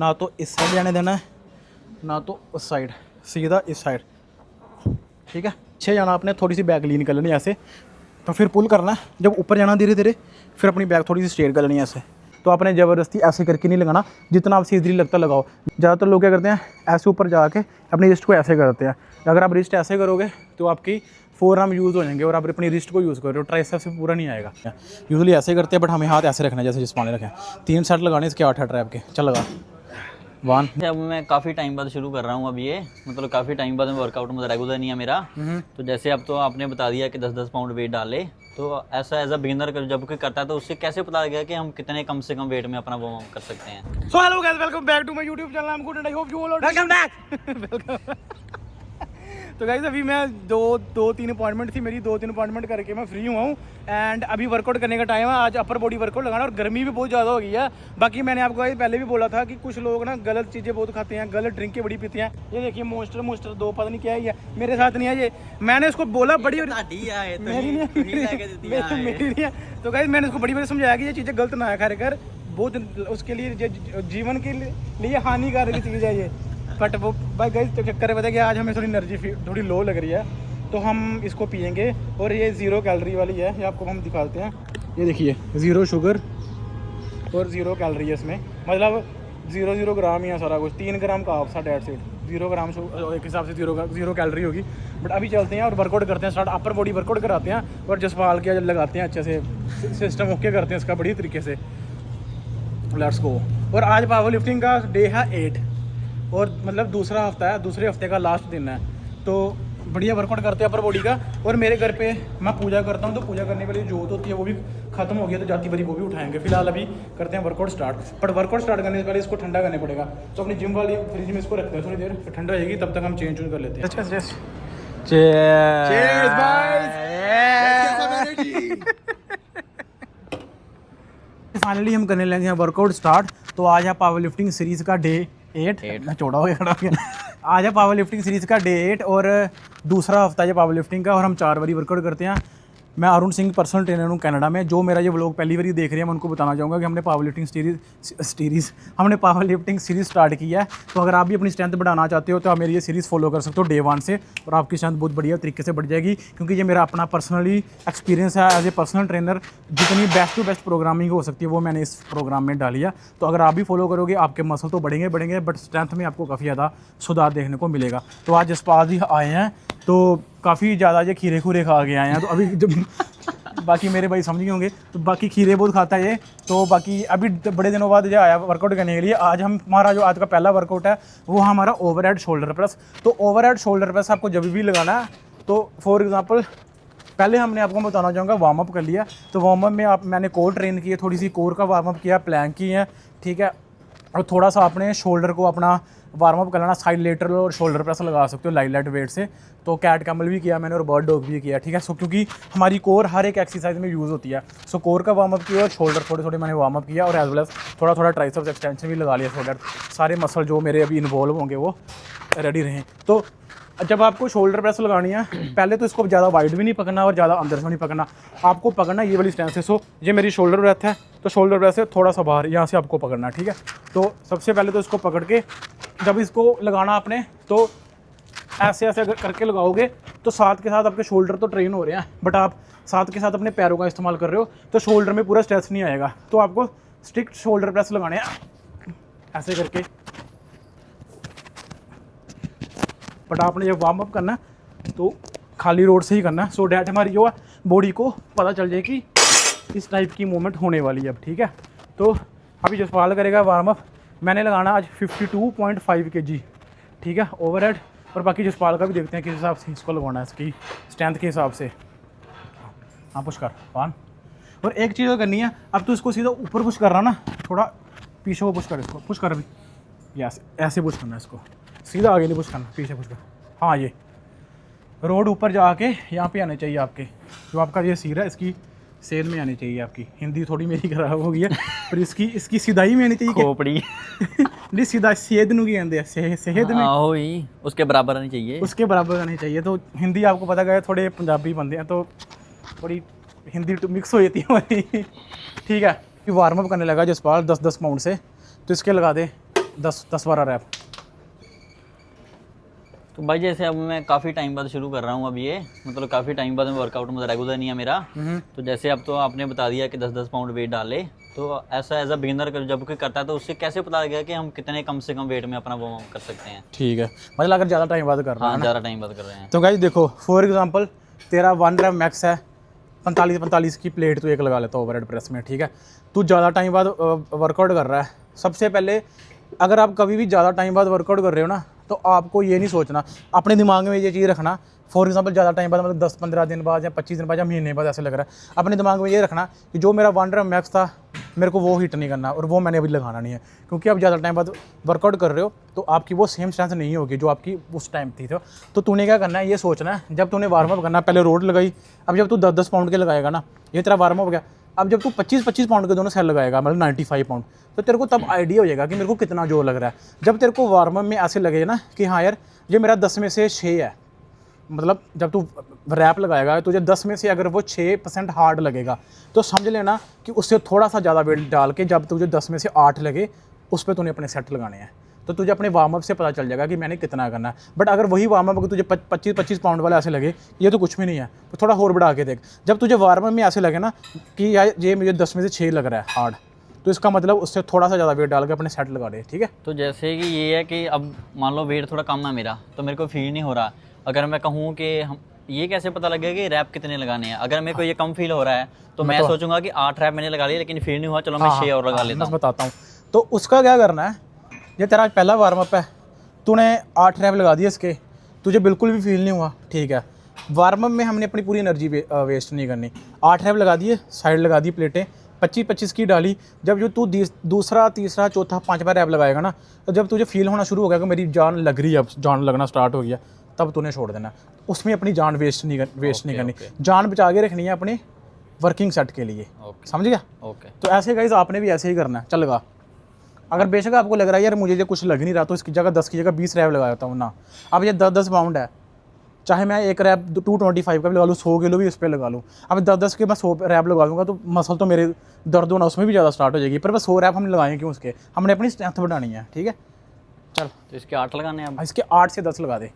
ना तो इस साइड जाने देना है ना तो उस साइड, सीधा इस साइड, ठीक है। 6 जाना आपने, थोड़ी सी बैक लीन कर लेनी ऐसे, तो फिर पुल करना है। जब ऊपर जाना धीरे धीरे, फिर अपनी बैक थोड़ी सी स्ट्रेट कर लेनी है ऐसे। तो आपने ज़बरदस्ती ऐसे करके नहीं लगाना, जितना आपसे इजीली लगता लगाओ। ज़्यादातर लोग क्या करते हैं, ऐसे ऊपर जाके अपनी रिस्ट को ऐसे करते हैं। अगर आप रिस्ट ऐसे करोगे तो आपकी फोर आर्म यूज़ हो जाएंगे और आप अपनी रिस्ट को यूज़ कर रहे हो, ट्राइसेप्स से पूरा नहीं आएगा। यूजुअली ऐसे करते हैं, बट हमें हाथ ऐसे रखना है जैसे जिसमाने रखें। 3 सेट लगाने, इसके 8 ट्रैप के। चल लगा 1। अब मैं काफ़ी टाइम बाद शुरू कर रहा हूँ अब ये, मतलब काफ़ी टाइम बाद वर्कआउट मतलब रेगुलर नहीं है मेरा। तो जैसे अब तो आपने बता दिया कि 10-10 पाउंड वेट डाले, तो ऐसा एज अ बिगिनर जब कोई करता है तो उससे कैसे पता लगा कि हम कितने कम से कम वेट में अपना वार्म अप कर सकते हैं। So hello guys, welcome back to my YouTube channel. I am good and I hope you all are welcome back. तो गाइस अभी मैं दो तीन अपॉइंटमेंट थी मेरी, 2-3 अपॉइंटमेंट करके मैं फ्री हुआ हूँ एंड अभी वर्कआउट करने का टाइम है। आज अपर बॉडी वर्कआउट लगाना, और गर्मी भी बहुत ज़्यादा हो गई है। बाकी मैंने आपको पहले भी बोला था कि कुछ लोग ना गलत चीज़ें बहुत खाते हैं, गलत ड्रिंकें बड़ी पीते हैं। ये देखिए मोस्टर 2 पता नहीं क्या है, ये मेरे साथ नहीं है। ये मैंने इसको बोला बड़ी मेरी नहीं है। तो गाइस मैंने इसको बड़ी बार समझाया कि ये चीज़ें गलत ना खाया कर, बहुत उसके लिए जीवन के लिए हानिकारक चीज़ है ये। बट वो भाई गाइस चक्कर पता है कि आज हमें थोड़ी एनर्जी थोड़ी लो लग रही है, तो हम इसको पियेंगे। और ये 0 कैलोरी वाली है, ये आपको हम दिखाते हैं। ये देखिए 0 शुगर और 0 कैलोरी है इसमें, मतलब 0 ग्राम ही है सारा कुछ। 3 ग्राम का आपसा डेट सीट, 0 ग्राम एक हिसाब से 0 कैलोरी होगी। बट अभी चलते हैं और वर्कआउट करते हैं स्टार्ट। अपर बॉडी वर्कआउट कराते हैं और जसपाल के लगाते हैं अच्छे से, सिस्टम ओके करते हैं इसका बढ़िया तरीके से। Let's go. और आज पावर लिफ्टिंग का डे है 8 और मतलब दूसरा हफ्ता है, दूसरे हफ्ते का लास्ट दिन है। तो बढ़िया वर्कआउट करते हैं अपर बॉडी का। और मेरे घर पे मैं पूजा करता हूँ, तो पूजा करने वाली जोत होती है वो भी खत्म हो गया, तो जाती बरी वो भी उठाएंगे। फिलहाल अभी करते हैं workout start. But workout start करने से पहले इसको ठंडा करने पड़ेगा, तो अपनी जिम वाली फ्रिज में इसको रखते हैं थोड़ी देर, फिर ठंडा हो जाएगी, तब तक हम चेंज कर लेते हैं। फाइनली हम करने लगे हैं वर्कआउट स्टार्ट। तो आज है पावर लिफ्टिंग सीरीज़ का डे 8। मैं छोड़ा हो गया आज है पावर लिफ्टिंग सीरीज़ का डे 8 और दूसरा हफ्ता है पावर लिफ्टिंग का, और हम 4 बारी वर्कआउट करते हैं। मैं अरुण सिंह पर्सनल ट्रेनर हूँ कनाडा में। जो मेरा ये व्लॉग पहली बार देख रहे हैं, मैं उनको बताना चाहूँगा कि हमने पावर लिफ्टिंग सीरीज़ स्टार्ट की है। तो अगर आप भी अपनी स्ट्रेंथ बढ़ाना चाहते हो तो आप मेरी ये सीरीज़ फॉलो कर सकते हो डे 1 से, और आपकी स्ट्रेंथ बहुत बढ़िया तरीके से बढ़ जाएगी। क्योंकि ये मेरा अपना पर्सनली एक्सपीरियंस है एज ए पर्सनल ट्रेनर। जितनी बेस्ट टू बेस्ट प्रोग्रामिंग हो सकती है वो मैंने इस प्रोग्राम में डाली है। तो अगर आप भी फॉलो करोगे, आपके मसल तो बढ़ेंगे, बट स्ट्रेंथ में आपको काफ़ी ज़्यादा सुधार देखने को मिलेगा। तो आज जसपाल जी आए हैं, तो काफ़ी ज़्यादा ये खीरे खूरे खा के आए हैं। तो अभी जब बाकी मेरे भाई समझ गए होंगे, तो बाकी खीरे बहुत खाता है ये। तो बाकी अभी बड़े दिनों बाद जो आया वर्कआउट करने के लिए। आज हमारा जो आज का पहला वर्कआउट है वो हमारा ओवरहेड शोल्डर प्रेस। तो ओवरहेड शोल्डर प्रेस आपको जब भी लगाना है, तो फॉर एग्जांपल पहले हमने आपको बताना चाहूँगा वार्म अप कर लिया। तो वार्म अप में मैंने कोर ट्रेन की है, थोड़ी सी कोर का वार्म अप किया, प्लैंक की है, ठीक है। और थोड़ा सा अपने शोल्डर को अपना वार्म अप कर लेना। साइड लेटरल और शोल्डर प्रेस लगा सकते हो लाइट वेट से। तो कैट कैमल भी किया मैंने और बर्ड डॉग भी किया, ठीक है। सो क्योंकि हमारी कोर हर एक एक्सरसाइज में यूज़ होती है। सो कोर का वार्म अप किया और शोल्डर थोड़े मैंने वार्म अप किया, और एज वेल एज थोड़ा ट्राइसेप्स एक्सटेंशन भी लगा लिया, सो दैट सारे मसल जो मेरे अभी इन्वॉल्व होंगे वो रेडी रहें। तो जब आपको शोल्डर प्रेस लगानी है, पहले तो इसको ज़्यादा वाइड भी नहीं पकड़ना और ज़्यादा अंदर से नहीं पकड़ना, आपको पकड़ना ये वाली स्टैंड से। सो ये मेरी शोल्डर ब्रेथ है, तो शोल्डर ब्रेथ से थोड़ा सा बाहर यहाँ से आपको पकड़ना, ठीक है। तो सबसे पहले तो इसको पकड़ के जब इसको लगाना आपने, तो ऐसे अगर करके लगाओगे तो साथ के साथ आपके शोल्डर तो ट्रेन हो रहे हैं, बट आप साथ के साथ अपने पैरों का इस्तेमाल कर रहे हो, तो शोल्डर में पूरा स्ट्रेस नहीं आएगा। तो आपको स्ट्रिक्ट शोल्डर प्रेस लगाने हैं ऐसे करके। बट आपने जब वार्म अप करना है तो खाली रोड से ही करना है, सो डैट हमारी जो बॉडी को पता चल जाए कि इस टाइप की मूवमेंट होने वाली है अब, ठीक है। तो अभी जसपाल करेगा वार्म अप। मैंने लगाना आज 52.5 kg, ठीक है, ओवरहेड। और बाकी जसपाल का भी देखते हैं किस हिसाब से इसको लगाना है, इसकी स्ट्रेंथ के हिसाब से। हाँ पुश कर 1। और एक चीज़ और करनी है, अब तो इसको सीधा ऊपर पुश कर रहा ना, थोड़ा पीछे को पुश कर, इसको पुश कर अभी यस, ऐसे पुश करना है इसको, सीधा आगे नहीं पुश करना, पीछे पुश कर। हाँ ये रोड ऊपर जाके यहाँ पे आने चाहिए आपके, जो आपका ये सिर है इसकी सेल में आनी चाहिए आपकी। हिंदी थोड़ी मेरी खराब हो गई है, पर इसकी सीधाई में आनी चाहिए। खोपड़ी नहीं सीधा सेहद नू की कहते हैं, सेहद में आओ ही उसके बराबर आनी चाहिए, उसके बराबर आनी चाहिए। तो हिंदी आपको पता है थोड़े पंजाबी बंदे हैं, तो थोड़ी हिंदी मिक्स हो जाती है हमारी, ठीक है। वार्म अप करने लगा जसपाल 10-10 पाउंड से, तो इसके लगा दे 10-12 रैप। तो भाई जैसे अब मैं काफ़ी टाइम बाद शुरू कर रहा हूँ अब ये, मतलब काफ़ी टाइम बाद वर्कआउट मतलब रेगुलर नहीं है मेरा। तो जैसे अब तो आपने बता दिया कि 10-10 पाउंड वेट डाले, तो ऐसा एज अ बिगिनर जब कोई करता है तो उससे कैसे पता लगेगा कि हम कितने कम से कम वेट में अपना वो कर सकते हैं? ठीक है, मतलब अगर ज़्यादा टाइम बाद कर रहा है हाँ, ना, ज़्यादा टाइम बाद कर रहे हैं तो गाइस देखो फॉर एग्जांपल तेरा 1 रैप मैक्स है, 45 की प्लेट तो एक लगा लेता ओवरहेड प्रेस में, ठीक है। तू ज़्यादा टाइम बाद वर्कआउट कर रहा है, सबसे पहले अगर आप कभी भी ज़्यादा टाइम बाद वर्कआउट कर रहे हो ना, तो आपको ये नहीं सोचना, अपने दिमाग में ये चीज़ रखना, फॉर एग्जांपल ज़्यादा टाइम बाद मतलब 10-15 दिन बाद या 25 दिन बाद या महीने बाद ऐसे लग रहा है, अपने दिमाग में ये रखना कि जो मेरा 1 रैप मैक्स था मेरे को वो हिट नहीं करना और वो मैंने अभी लगाना नहीं है, क्योंकि आप ज़्यादा टाइम बाद वर्कआउट कर रहे हो तो आपकी वो सेम स्ट्रेंथ नहीं होगी जो आपकी उस टाइम थी। तो तूने क्या करना है, ये सोचना है जब तूने वार्म अप करना, पहले रोड लगाई, अब जब तू 10-10 पाउंड के लगाएगा ना, ये तेरा वार्म अप हो गया। अब जब तू 25-25 पाउंड के दोनों सेल लगाएगा, मतलब 95 पाउंड, तो तेरे को तब आइडिया हो जाएगा कि मेरे को कितना जोर लग रहा है। जब तेरे को वार्म अप में ऐसे लगे ना कि हाँ यार ये मेरा 10 में से 6 है, मतलब जब तू रैप लगाएगा तुझे 10 में से अगर वो 6% हार्ड लगेगा, तो समझ लेना कि उससे थोड़ा सा ज़्यादा वेट डाल के जब तुझे 10 में से 8 लगे, उस पर तूने अपने सेट लगाने हैं। तो तुझे अपने वार्म अप से पता चल जाएगा कि मैंने कितना करना है। बट अगर वही वार्म अप तुझे 25-25 पाउंड वाला ऐसे लगे, ये तो कुछ भी नहीं है, तो थोड़ा और बढ़ा के देख। जब तुझे वार्म अप में ऐसे लगे ना कि यार ये मुझे 10 में से 6 लग रहा है हार्ड, तो इसका मतलब उससे थोड़ा सा ज़्यादा वेट डाल के अपने सेट लगा दे, ठीक है। तो जैसे कि ये है कि अब मान लो वेट थोड़ा कम है मेरा, तो मेरे को फील नहीं हो रहा, अगर मैं कहूँ कि हम ये कैसे पता लगेगा कि रैप कितने लगाने हैं? अगर मेरे को ये कम फील हो रहा है तो मैं सोचूंगा कि 8 रैप मैंने लगा लिए लेकिन फील नहीं हुआ, चलो मैं 6 और लगा लेता हूँ। बताता हूँ, तो उसका क्या करना है, ये तेरा पहला वार्म अप है, तूने 8 रैप लगा दिए इसके, तुझे बिल्कुल भी फील नहीं हुआ, ठीक है। वार्म अप में हमने अपनी पूरी एनर्जी वेस्ट नहीं करनी। 8 रैप लगा दिए, साइड लगा दी प्लेटें, 25-25 की डाली। जब जो तू दूसरा, तीसरा, चौथा, 5वां रैप लगाएगा ना, तो जब तुझे फील होना शुरू हो गया कि मेरी जान लग रही है, अब जान लगना स्टार्ट हो गया, तब तूने छोड़ देना। उसमें अपनी जान वेस्ट नहीं करनी, जान बचा के रखनी है अपने वर्किंग सेट के लिए, समझ गया? तो ऐसे गाइस आपने भी ऐसे ही करना है, चल लगा। अगर बेशक आपको लग रहा है यार मुझे ये कुछ लग नहीं रहा, तो इसकी जगह 10 की जगह 20 रैप लगा देता हूँ ना। अब ये 10-10 पाउंड है, चाहे मैं एक रैप 225 का भी लगा लूँ, 100 किलो भी इस पर लगा लूँ, अब 10-10 के मैं 100 रैप लगा दूँगा तो मसल तो मेरे दर्द होना उसमें भी ज़्यादा स्टार्ट हो जाएगी। पर बस 100 रैप हम लगाएं क्यों, उसके हमने अपनी स्ट्रेंथ बढ़ानी है, ठीक है। चल तो इसके 8 लगाने हैं, इसके 8 से 10 लगा दे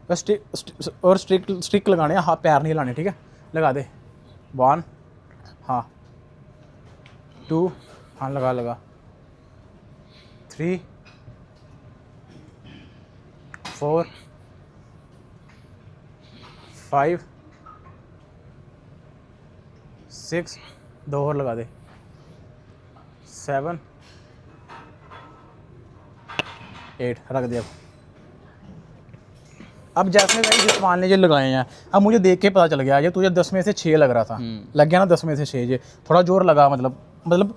बस, और स्टिक लगाने हैं, हाथ पैर नहीं लाने, ठीक है। लगा दे 1, हाँ 2, हाँ लगा 3, 4, 5, 6, 2 और लगा दे 7, 8 रख दिया। अब जैसे भाई जिस मान लीजिए लगाए हैं, अब मुझे देख के पता चल गया ये तुझे 10 में से 6 लग रहा था, लग गया ना 10 में से 6, ये थोड़ा जोर लगा, मतलब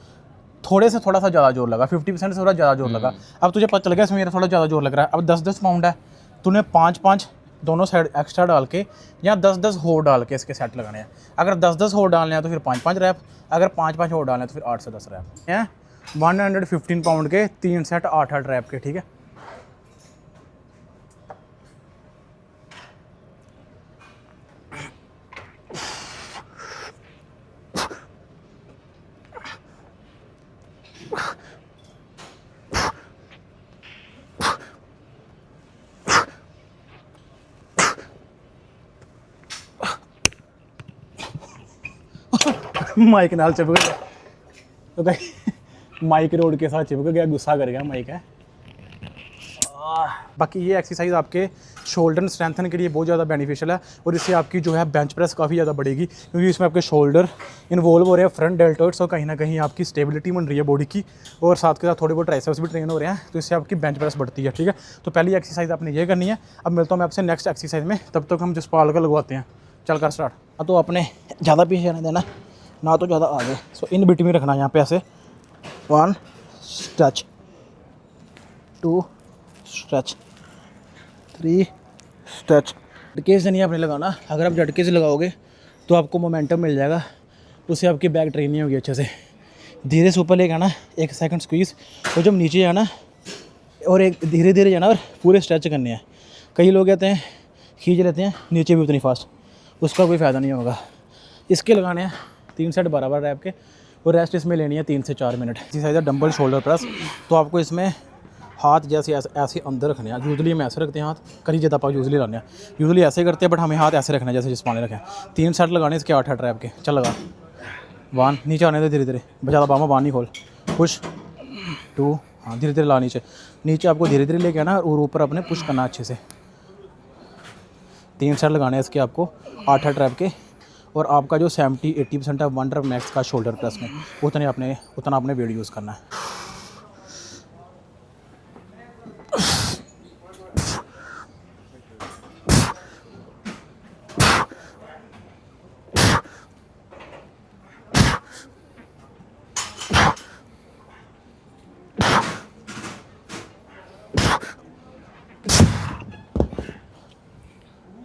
थोड़े से थोड़ा सा ज़्यादा जोर लगा, 50% से थोड़ा ज़्यादा जोर लगा। अब तुझे पता चल गया इसमें मेरा थोड़ा ज़्यादा जोर लग रहा है। अब 10-10 पाउंड है, तूने 5-5 दोनों साइड एक्स्ट्रा डाल के या 10-10 होर डाल के इसके सेट लगाने हैं। अगर 10-10 होर डालने हैं तो फिर 5-5 रैप, अगर 5-5 होर डालने हैं तो फिर 8 से 10 रैप हैं। 115 पाउंड के 3 सेट 8-8 रैप के, ठीक है। माइक नाल चिपक गया, तो भाई माइक रोड के साथ चिपक गया, गुस्सा कर गया माइक है। बाकी ये एक्सरसाइज आपके शोल्डर स्ट्रेंथन के लिए बहुत ज़्यादा बेनिफिशियल है, और इससे आपकी जो है बेंच प्रेस काफ़ी ज़्यादा बढ़ेगी, क्योंकि इसमें आपके शोल्डर इन्वॉल्व हो रहे हैं, फ्रंट डेल्टॉइड्स, और कहीं ना कहीं आपकी स्टेबिलिटी बन रही है बॉडी की, और साथ के साथ थोड़े बहुत ट्राइसेप्स भी ट्रेन हो रहे हैं, तो इससे आपकी बेंच प्रेस बढ़ती है, ठीक है। तो पहली एक्सरसाइज आपने ये करनी है। अब मिलता हूँ मैं आपसे नेक्स्ट एक्सरसाइज में, तब तक हम जसपाल का लगवाते हैं। चल कर स्टार्ट। तो आपने ज़्यादा पीछे आने देना ना, तो ज़्यादा आगे, सो इन बिटवीन रखना यहाँ पे ऐसे। 1 स्ट्रेच, 2 स्ट्रेच, 3 स्ट्रेच। झटके से नहीं आपने लगाना, अगर आप झटके से लगाओगे तो आपको मोमेंटम मिल जाएगा, उससे आपकी बैक ट्रेन नहीं होगी अच्छे से। धीरे से ऊपर लेके आना, 1 सेकंड स्क्वीज़, और जब नीचे जाना और एक धीरे धीरे जाना, और पूरे स्ट्रेच करने हैं। कई लोग कहते हैं खींच लेते हैं नीचे भी उतनी फास्ट, उसका कोई फ़ायदा नहीं होगा। इसके लगाने हैं 3 सेट 12 रैप के, और रेस्ट इसमें लेनी है 3 से 4 मिनट। एक्सरसाइज है डंबल शोल्डर प्रेस, तो आपको इसमें हाथ जैसे ऐसे अंदर रखने हैं। यूजली हम ऐसे रखते हैं हाथ, करी जब आप यूजली लाने हैं, यूजली ऐसे करते हैं, बट हमें हाथ ऐसे रखना है जैसे जिसमाने रखें। 3 सेट लगाने इसके 8 ट्रैप के। चल लगा, 1 नीचे आने दे धीरे धीरे, ज़्यादा बामा बान नहीं खोल, पुश 2, हाँ धीरे धीरे ला नीचे, नीचे आपको धीरे धीरे लेके आना और ऊपर अपने पुश करना अच्छे से। 3 सेट लगाने हैं इसके आपको 8 ट्रैप के। और आपका जो 70-80% है 1 रप मैक्स का शोल्डर प्रेस में, उतना आपने वेट यूज़ करना है।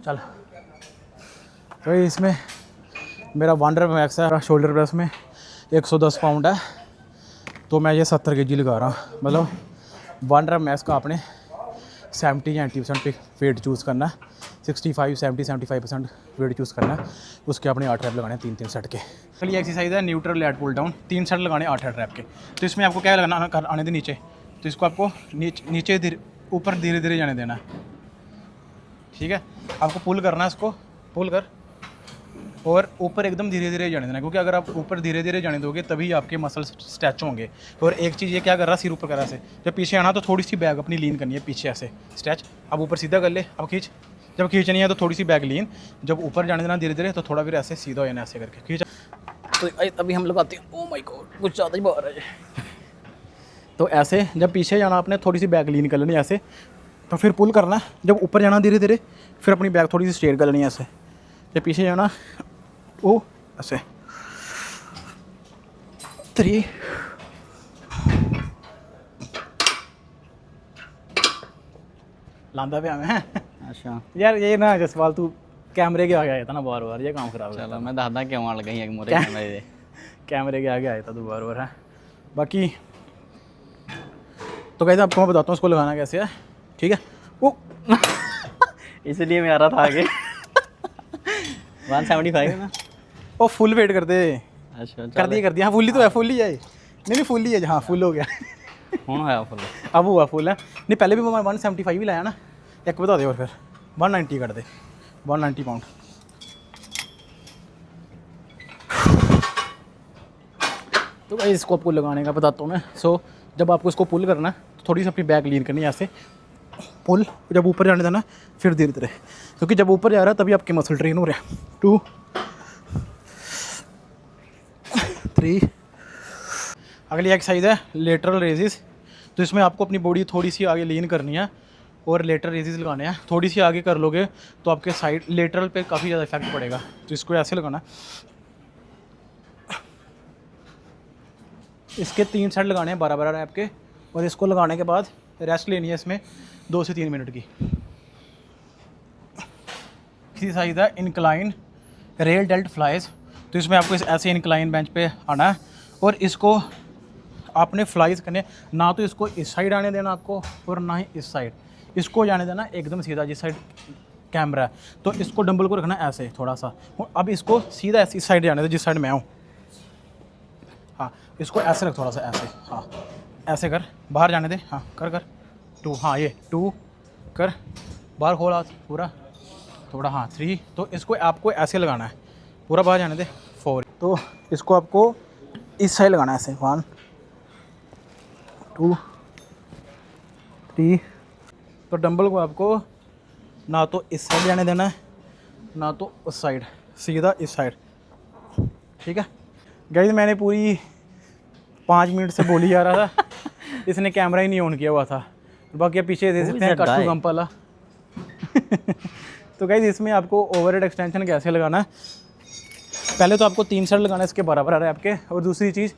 चल, तो इसमें मेरा 1 रप मैक्स है, शोल्डर प्रेस में 110 पाउंड है, तो मैं ये 70 kg लगा रहा हूँ। मतलब 1 रप मैक्स का आपने 70 या 80% पे वेट चूज़ करना है, 65-70-75% वेट चूज़ करना है। उसके अपने 8 रैप लगाने हैं 3-3 सेट के। चलिए एक्सरसाइज है neutral lat pull down, 3 set लगाने 8 रैप के। तो इसमें आपको क्या लगाना आने दे नीचे, तो इसको आपको नीचे ऊपर धीरे धीरे जाने देना है, ठीक है। आपको पुल करना है, इसको पुल कर और ऊपर एकदम धीरे धीरे जाने देना, क्योंकि अगर आप ऊपर धीरे धीरे जाने दोगे तभी आपके मसल स्ट्रेच होंगे। और एक चीज़ ये क्या कर रहा, सिर ऊपर कर रहा है, जब पीछे आना तो थोड़ी सी बैग अपनी लीन करनी है पीछे ऐसे स्ट्रेच। अब ऊपर सीधा कर ले, अब खींच, जब खींचनी है तो थोड़ी सी बैग लीन, जब ऊपर जाने देना धीरे धीरे तो थोड़ा फिर ऐसे सीधा हो जाना, ऐसे करके खींच। तो अभी हम लगाते हैं, ओ माय गॉड कुछ ज़्यादा ही बाहर है। तो ऐसे जब पीछे जाना आपने थोड़ी सी बैग लीन कर लेनी ऐसे, तो फिर पुल करना है, जब ऊपर जाना धीरे धीरे फिर अपनी बैग थोड़ी सी स्ट्रेट कर लेनी है ऐसे, जब पीछे जाना ओ ऐसे 3 लांदा पे हमें। अच्छा यार ये ना जसवाल तू कैमरे के आगे आया था ना बार बार, ये काम खराब चलो मैं दादा क्यों आन लगा एक मोरे कैमरे दे कैमरे के आगे आया था तू बार बार है। बाकी तो कहते आपको मैं बताता हूँ उसको लगाना कैसे है, ठीक है। वो इसलिए मैं आ रहा था आगे 175 है ना। ओ फुल वेट कर दे, अच्छा कर दिया हाँ, फुल्ली तो है, फुल्ली है नहीं फुल्ली है, हाँ फुल हो गया हूँ है फुल, अब हुआ फुल है। नहीं पहले भी मैं 175 ही लाया ना, एक बता दे और फिर 190 कर दे, 190 पाउंड। तो भाई इसको आपको लगाने का बताता हूँ मैं। सो जब आपको इसको पुल करना है तो थोड़ी सी अपनी बैक लीन करनी है ऐसे, पुल, जब ऊपर जाने देना फिर धीरे धीरे, क्योंकि जब ऊपर जा रहा है तभी आपके मसल ट्रेन हो रहे हैं। 2 3। अगली एक्सरसाइज है लेटरल रेजिस। तो इसमें आपको अपनी बॉडी थोड़ी सी आगे लीन करनी है और लेटरल रेजिस लगाने हैं। थोड़ी सी आगे कर लोगे तो आपके साइड लेटरल पे काफ़ी ज़्यादा इफेक्ट पड़ेगा, तो इसको ऐसे लगाना। इसके 3 सेट लगाने हैं 12-12 रैप के, और इसको लगाने के बाद रेस्ट लेनी है इसमें 2 से 3 मिनट की। एक्सरसाइज है इंक्लाइन रेल डेल्ट फ्लाइज। तो इसमें आपको ऐसे इंक्लाइन बेंच पे आना है और इसको आपने फ्लाइज करने, ना तो इसको इस साइड आने देना आपको और ना ही इस साइड, इसको जाने देना एकदम सीधा जिस साइड कैमरा है। तो इसको डंबल को रखना ऐसे थोड़ा सा, अब इसको सीधा ऐसे इस साइड जाने दे जिस साइड मैं हूँ। हाँ इसको ऐसे रख थोड़ा सा ऐसे, हाँ ऐसे कर, बाहर जाने दे, हाँ कर 2, हाँ ये 2 कर, बाहर खोल हाथ पूरा थोड़ा, हाँ 3। तो इसको आपको ऐसे लगाना है, पूरा बाहर जाने दे 4। तो इसको आपको इस साइड लगाना है ऐसे, 1 2 3। तो डंबल को आपको ना तो इस साइड जाने देना है ना तो उस साइड, सीधा इस साइड, ठीक है। गाइस मैंने पूरी 5 मिनट से बोली जा रहा था इसने कैमरा ही नहीं ऑन किया हुआ था। बाकी पीछे दे सकते हैं कट्टू गंप वाला तो गाइस इसमें आपको ओवरहेड एक्सटेंशन कैसे लगाना है, पहले तो आपको 3 सेट लगाना है इसके बराबर है आपके। और दूसरी चीज़,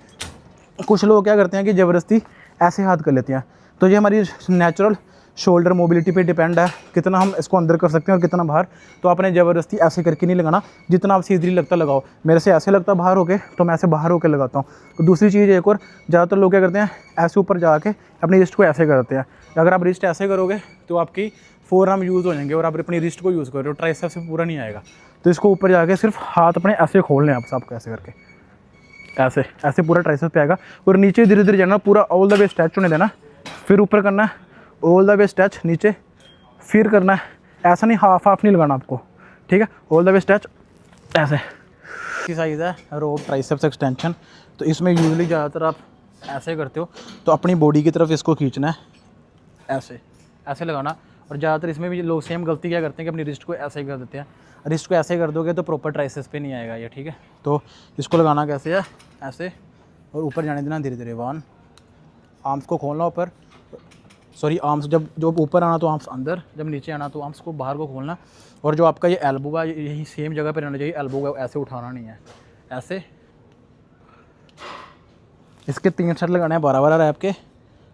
कुछ लोग क्या करते हैं कि ज़बरदस्ती ऐसे हाथ कर लेते हैं, तो ये हमारी नेचुरल शोल्डर मोबिलिटी पे डिपेंड है कितना हम इसको अंदर कर सकते हैं और कितना बाहर। तो आपने ज़बरदस्ती ऐसे करके नहीं लगाना, जितना आप सीधे लगता लगाओ। मेरे से ऐसे लगता बाहर होके तो मैं ऐसे बाहर होके लगाता हूँ। तो दूसरी चीज़ एक और, ज़्यादातर लोग क्या करते हैं ऐसे ऊपर जाके अपनी रिस्ट को ऐसे करते हैं। अगर आप रिस्ट ऐसे करोगे तो आपकी फोरआर्म यूज़ हो जाएंगे और आप अपनी रिस्ट को यूज़ कर रहे हो, ट्राइसेप्स से पूरा नहीं आएगा। तो इसको ऊपर जाके सिर्फ हाथ अपने ऐसे खोल लें आप सबको, ऐसे करके ऐसे पूरा ट्राइसेप्स पे आएगा। और नीचे धीरे धीरे जाना, पूरा ऑल द वे स्ट्रेच होने देना, फिर ऊपर करना है ऑल द वे स्ट्रेच नीचे, फिर करना है ऐसा नहीं, हाफ नहीं लगाना आपको, ठीक है। ऑल द वे स्ट्रेच ऐसे। इसकी साइज़ है रोप ट्राइसेप्स एक्सटेंशन। तो इसमें यूजुअली ज़्यादातर आप ऐसे करते हो, तो अपनी बॉडी की तरफ इसको खींचना है, ऐसे ऐसे लगाना। और ज़्यादातर इसमें भी लोग सेम गलती क्या करते हैं कि अपनी रिस्ट को ऐसे ही कर देते हैं। रिस्ट को ऐसे कर दोगे तो प्रॉपर ट्राइसेप्स पे नहीं आएगा ये, ठीक है। तो इसको लगाना कैसे है, ऐसे, और ऊपर जाने देना धीरे धीरे। 1, आर्म्स को खोलना ऊपर, सॉरी आर्म्स जब ऊपर आना तो आर्म्स अंदर, जब नीचे आना तो आर्म्स को बाहर को खोलना। और जो आपका ये एल्बो है यही सेम जगह पे रहना चाहिए, एल्बो को ऐसे उठाना नहीं है, ऐसे। इसके 3 सेट लगाने हैं 12-12 रैप के।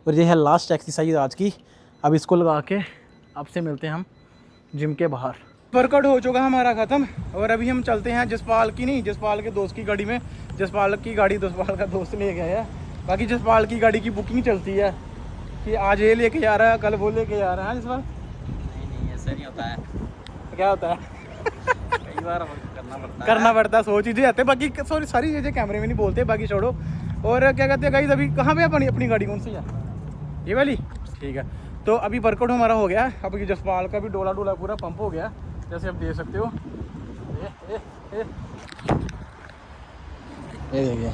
और ये है लास्ट एक्सरसाइज आज की। अब इसको लगा के आपसे मिलते हैं हम जिम के बाहर। वर्कआउट हो चुका हमारा ख़त्म, और अभी हम चलते हैं जसपाल की नहीं, जसपाल के दोस्त की गाड़ी में। जसपाल की गाड़ी जसपाल का दोस्त ले गया है। बाकी जसपाल की गाड़ी की बुकिंग चलती है कि आज ये लेके जा रहा है, कल वो लेके जा रहा है। जसपाल नहीं ऐसा नहीं होता है। क्या होता है? कई बार करना पड़ता है, 100 चीज़ें आते हैं। बाकी सॉरी सारी चीज़ें कैमरे में नहीं बोलते, बाकी छोड़ो। और क्या कहते हैं गाइस, अभी कहाँ पे अपनी गाड़ी कौन सी है? ये वाली, ठीक है। तो अभी वर्कआउट हमारा हो गया। अब ये जसपाल का भी डोला पूरा पंप हो गया, जैसे आप देख सकते हो। ये देखिए।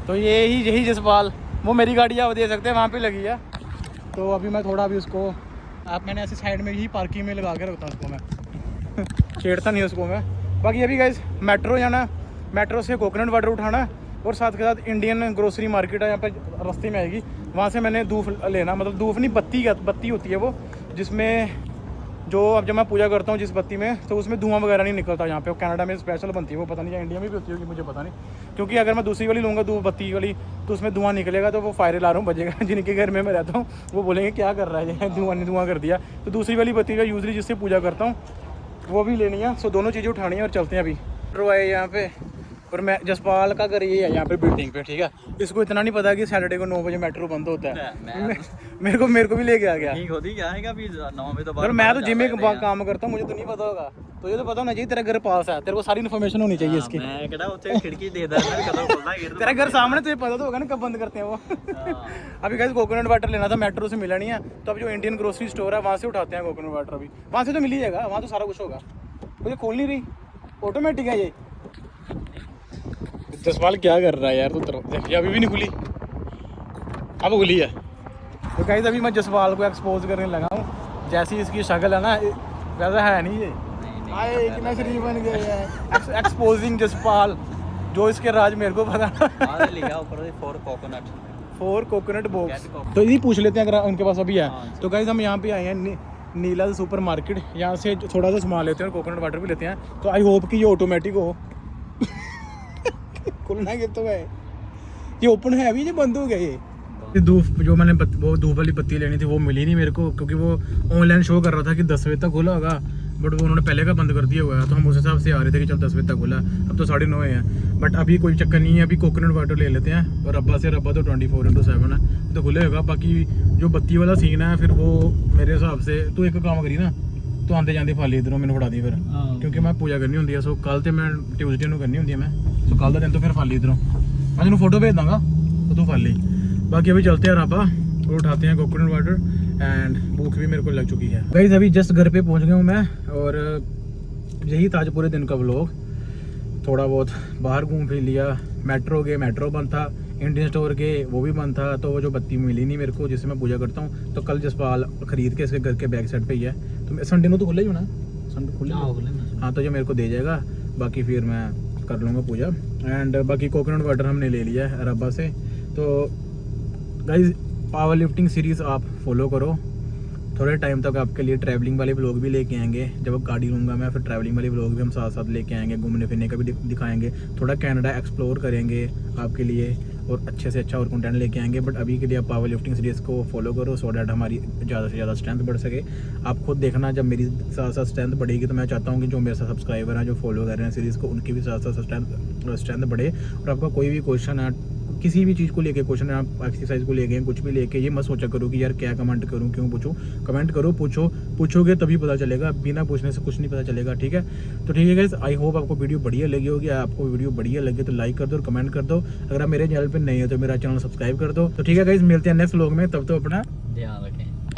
तो यही जसपाल, वो मेरी गाड़ी आप देख सकते हैं वहाँ पे लगी है। तो अभी मैं थोड़ा भी उसको मैंने ऐसे साइड में ही पार्किंग में लगा के रखता हूँ उसको मैं छेड़ता नहीं उसको मैं। बाकी अभी गाइस मेट्रो जाना, मेट्रो से कोकोनट वाटर उठाना, और साथ के साथ इंडियन ग्रोसरी मार्केट है यहाँ पे रास्ते में आएगी, वहाँ से मैंने दूफ लेना, मतलब दूफ नहीं, बत्ती होती है वो, जिसमें जो अब जब मैं पूजा करता हूँ जिस बत्ती में, तो उसमें धुआं वगैरह नहीं निकलता। यहाँ पे कनाडा में स्पेशल बनती है वो, पता नहीं इंडिया में भी होती होगी, मुझे पता नहीं। क्योंकि अगर मैं दूसरी वाली लूँगा धूप बत्ती वाली, तो उसमें धुआं निकलेगा, तो वो फायर अलार्म बजेगा। जिनके घर में मैं रहता हूँ वो बोलेंगे क्या कर रहा है, धुआं कर दिया। तो दूसरी वाली बत्ती का यूजली जिससे पूजा करता हूँ वो भी लेनी है। सो दोनों चीज़ें उठानी है और चलते हैं अभी। मेट्रो है यहाँ पे, और मैं जसपाल का घर ये है यहाँ पे बिल्डिंग पे, ठीक है। इसको इतना नहीं पता कि सैटरडे को 9 बजे मेट्रो बंद होता है। मेरे को भी लेके आ गया। ठीक होती क्या है अभी 9 बजे तो पर मैं तो जिम में काम करता हूँ, मुझे तो नहीं पता होगा। तो ये तो पता होना चाहिए, तेरा घर पास है, तेरे को सारी इन्फॉर्मेशन होनी चाहिए इसकी। मैं कहता उसे खिड़की दे दे कदम खोलना है तेरा घर सामने, तुझे पता तो होगा ना कब बंद करते हैं वो। अभी गाइस कोकोनट वाटर लेना था, मेट्रो से मिला नहीं है, तो अब जो इंडियन ग्रोसरी स्टोर है वहाँ से उठाते हैं कोकोनट वाटर। अभी वहाँ से तो मिल ही जाएगा, वहाँ तो सारा कुछ होगा। मुझे खोल नहीं रही, ऑटोमेटिक है ये। जसपाल क्या कर रहा है यार, तू तरफ अभी भी नहीं खुली, अब खुली है। तो गाइस अभी मैं जसपाल को एक्सपोज करने लगा हूँ। जैसी इसकी शक्ल है ना, वैसा है नहीं ये। आए कितना शरीफ बन गया है। एक्सपोजिंग जसपाल, जो इसके राज मेरे को पता। लिखा ऊपर 4 कोकोनट बॉक्स। तो यही पूछ लेते हैं अगर उनके पास अभी है। तो गाइस हम यहाँ पे आए हैं नीला सुपर मार्केट, यहाँ से थोड़ा सा सामान लेते हैं और कोकोनट वाटर भी लेते हैं। तो आई होप कि ये ऑटोमेटिक हो। खुलना कि तो है ये ओपन है, अभी ये बंद हो गया। ये धूप जो मैंने वो धूप वाली पत्ती लेनी थी वो मिली नहीं मेरे को, क्योंकि वो ऑनलाइन शो कर रहा था कि 10 बजे तक खुला होगा, बट वो उन्होंने पहले का बंद कर दिया हुआ है। तो हम उस हिसाब से आ रहे थे कि चल 10 बजे तक खुला, अब तो 9:30 है। बट अभी कोई चक्कर नहीं है, अभी कोकोनट वाटर ले लेते हैं। और रब्बा तो 24/7 है, तो खुले होगा। बाकी जो बत्ती वाला सीन है फिर वो मेरे हिसाब से तो एक काम करी ना, तो आते जाते फाली इधरों मैंने फड़ा दी फिर, क्योंकि मैं पूजा करनी होती है। सो कल तो मैं ट्यूसडे को करनी होती है मैं, सो कल का दिन तो फिर फाली इधरों मैं तेन फोटो भेज दूँगा तो तू फाली। बाकी अभी चलते हैं राबा और उठाते हैं कोकोनट वाटर। एंड भूख भी मेरे को लग चुकी है गाइस। अभी जस्ट घर पे पहुंच गया हूँ मैं, और यही था आज पूरे दिन का व्लॉग। थोड़ा बहुत बाहर घूम फिर लिया, मेट्रो गए, मेट्रो बंद था, इंडियन स्टोर गए, वो भी बंद था। तो वो जो बत्ती मिली नहीं मेरे को जिससे मैं पूजा करता हूँ, तो कल जसपाल खरीद के इसके घर के बैक साइड पे ही है। तो संडे को तो खुला ही होना, संडे खुले हाँ, तो जो मेरे को दे जाएगा, बाकी फिर मैं कर लूँगा पूजा। एंड बाकी कोकोनट वाटर हमने ले लिया है रब्बा से। तो गाइज पावर लिफ्टिंग सीरीज़ आप फॉलो करो, थोड़े टाइम तक आपके लिए ट्रैवलिंग वाले व्लॉग भी लेके आएंगे। जब गाड़ी लूँगा मैं, फिर ट्रैवलिंग वाले व्लॉग भी हम साथ साथ लेके आएंगे, घूमने फिरने का भी दिखाएंगे, थोड़ा कनाडा एक्सप्लोर करेंगे आपके लिए, और अच्छे से अच्छा और कंटेंट लेके आएंगे। बट अभी के लिए आप पावर लिफ्टिंग सीरीज़ को फॉलो करो, सो डैट हमारी ज़्यादा से ज़्यादा स्ट्रेंथ बढ़ सके। आप खुद देखना, जब मेरी साथ साथ स्ट्रेंथ बढ़ेगी तो मैं चाहता हूँ कि जो मेरे साथ सब्सक्राइबर हैं, जो फॉलो कर रहे हैं सीरीज़ को, उनकी भी साथ साथ स्ट्रेंथ बढ़े। और आपका कोई भी क्वेश्चन है, किसी भी चीज़ को लेके क्वेश्चन है, आप एक्सरसाइज को लेके कुछ भी लेके, ये मत सोचा करो कि यार क्या कमेंट करूँ, क्यों पूछूँ। कमेंट करो, पूछोगे तभी पता चलेगा, बिना पूछने से कुछ नहीं पता चलेगा, ठीक है। तो ठीक है गाइस, आई होप आपको वीडियो बढ़िया लगी होगी। आपको वीडियो बढ़िया लगे तो लाइक कर दो और कमेंट कर दो। अगर आप मेरे चैनल पर नहीं हो तो मेरा चैनल सब्सक्राइब कर दो। तो ठीक है गाइस, मिलते हैं नेक्स्ट व्लॉग में, तब तो अपना ध्यान रखें।